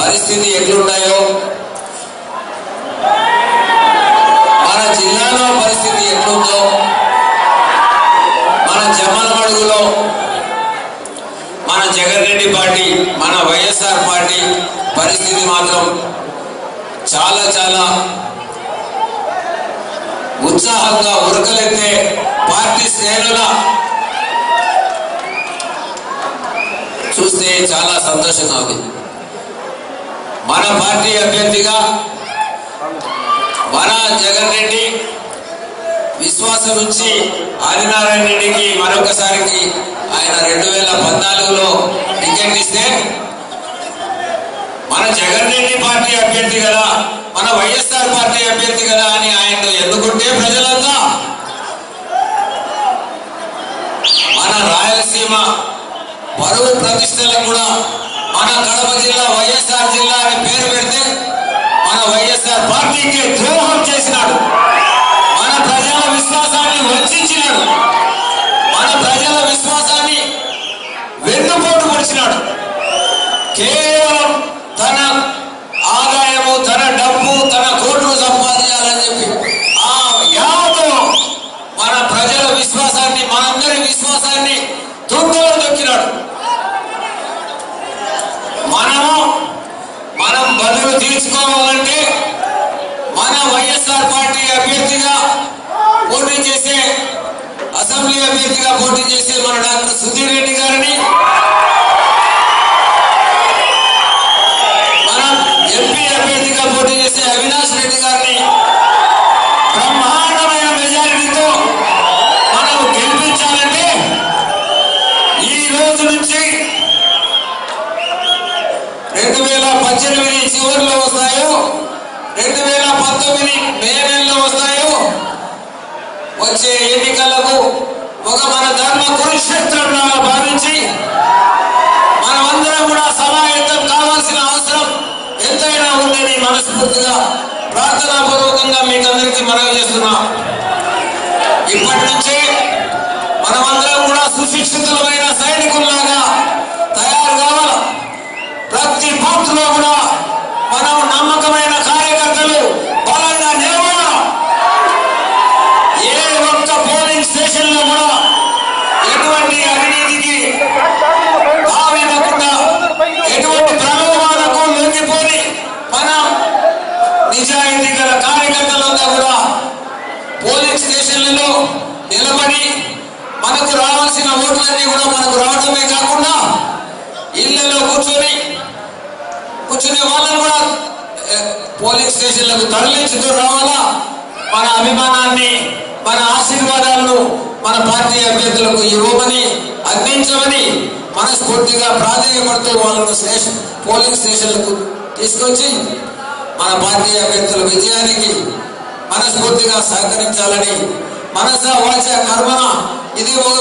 పరిస్థితి ఎట్లున్నాయో, మన జిల్లాలో పరిస్థితి ఎట్లుందో, మన జమ్మలమడుగులో మన జగన్ రెడ్డి పార్టీ, మన వైఎస్ఆర్ పార్టీ పరిస్థితి మాత్రం చాలా చాలా ఉత్సాహంగా ఉరకలెత్తే పార్టీ శ్రేణుల చూస్తే చాలా సంతోషంగా ఉంది. మన పార్టీ అభ్యర్థిగా మన జగన్ రెడ్డి విశ్వాసం నుంచి ఆదినారాయణ రెడ్డికి మరొకసారికి ఆయన 2014లో టికెట్ ఇస్తే మన జగన్ రెడ్డి పార్టీ అభ్యర్థి కదా, మన వైఎస్ఆర్ పార్టీ అభ్యర్థి కదా అని ఆయన్ను ఎన్నుకుంటే ప్రజలంతా మన రాయలసీమ పరువు ప్రతిష్టలకు కూడా మన కడప జిల్లా వైఎస్ఆర్ జిల్లా అని పేరు పెడితే మన వైఎస్ఆర్ పార్టీకి ద్రోహం చేసినాడు, మన ప్రజల విశ్వాసాన్ని వంచినాడు, మన ప్రజల విశ్వాసాన్ని వెన్నుపోటు పొడిచినాడు. కేవలం తన ఆదాయము, తన డబ్బు, తన కోట్లు సంపాదించాలని చెప్పి ఆ యావతో మన ప్రజల విశ్వాసాన్ని, మనందరి విశ్వాసాన్ని తుంగలో దొక్కినాడు. మనం బదులు తీర్చుకోవాలంటే మన వైఎస్ఆర్ పార్టీ అభ్యర్థిగా పోటీ చేసే, అసెంబ్లీ అభ్యర్థిగా పోటీ చేసే మన డాక్టర్ సుధీర్ రెడ్డి గారిని, మన ఎంపీ అభ్యర్థిగా పోటీ చేసే అవినాష్ రెడ్డి గారిని బ్రహ్మాండమైన మెజారిటీతో మనం గెలిపించాలంటే ఈ రోజు నుంచి 2018 చివరిలో వస్తాయో, 2019 మే నెలలో వస్తాయో వచ్చే ఎన్నికలకు ఒక మన ధర్మ కురుక్షేత్రంగా భావించి మనమందరం కూడా సమాయత్తం కావాల్సిన అవసరం ఎంతైనా ఉందని మనస్ఫూర్తిగా ప్రార్థనాపూర్వకంగా మీకు అందరికీ మనవి చేస్తున్నాం. ఇప్పటి నుంచే మనమందరం కూడా సుశిక్షితులమైన సైనికుల్లాగా తయారు కావాలి. ప్రతి బూత్ లో కూడా మనం నమ్మకమైన కార్యకర్తలు బలంగా నిలవాలి. ఏ ఒక్క పోలింగ్ స్టేషన్ లో కూడా ఎటువంటి అవినీతికి తావివ్వకుండా, ఎటువంటి ప్రలోభాలకు లొంగిపోయి మనం నిజాయితీ గల కార్యకర్తలంతా కూడా పోలింగ్ స్టేషన్లలో నిలబడి మనకు రావాల్సిన ఓట్లన్నీ కూడా మనకు రావడమే కాకుండా ఇళ్లలో కూర్చునే వాళ్ళని కూడా పోలింగ్ స్టేషన్లకు తరలించుతూ రావాలా. మన అభిమానాన్ని, మన ఆశీర్వాదాలను మన పార్టీ అభ్యర్థులకు ఇవ్వమని, అందించమని మనస్ఫూర్తిగా ప్రాధాన్యపడుతూ వాళ్ళను పోలింగ్ స్టేషన్లకు తీసుకొచ్చి మన పార్టీ అభ్యర్థుల విజయానికి మనస్ఫూర్తిగా సహకరించాలని మనస వాచ కర్మన ఇది ఒక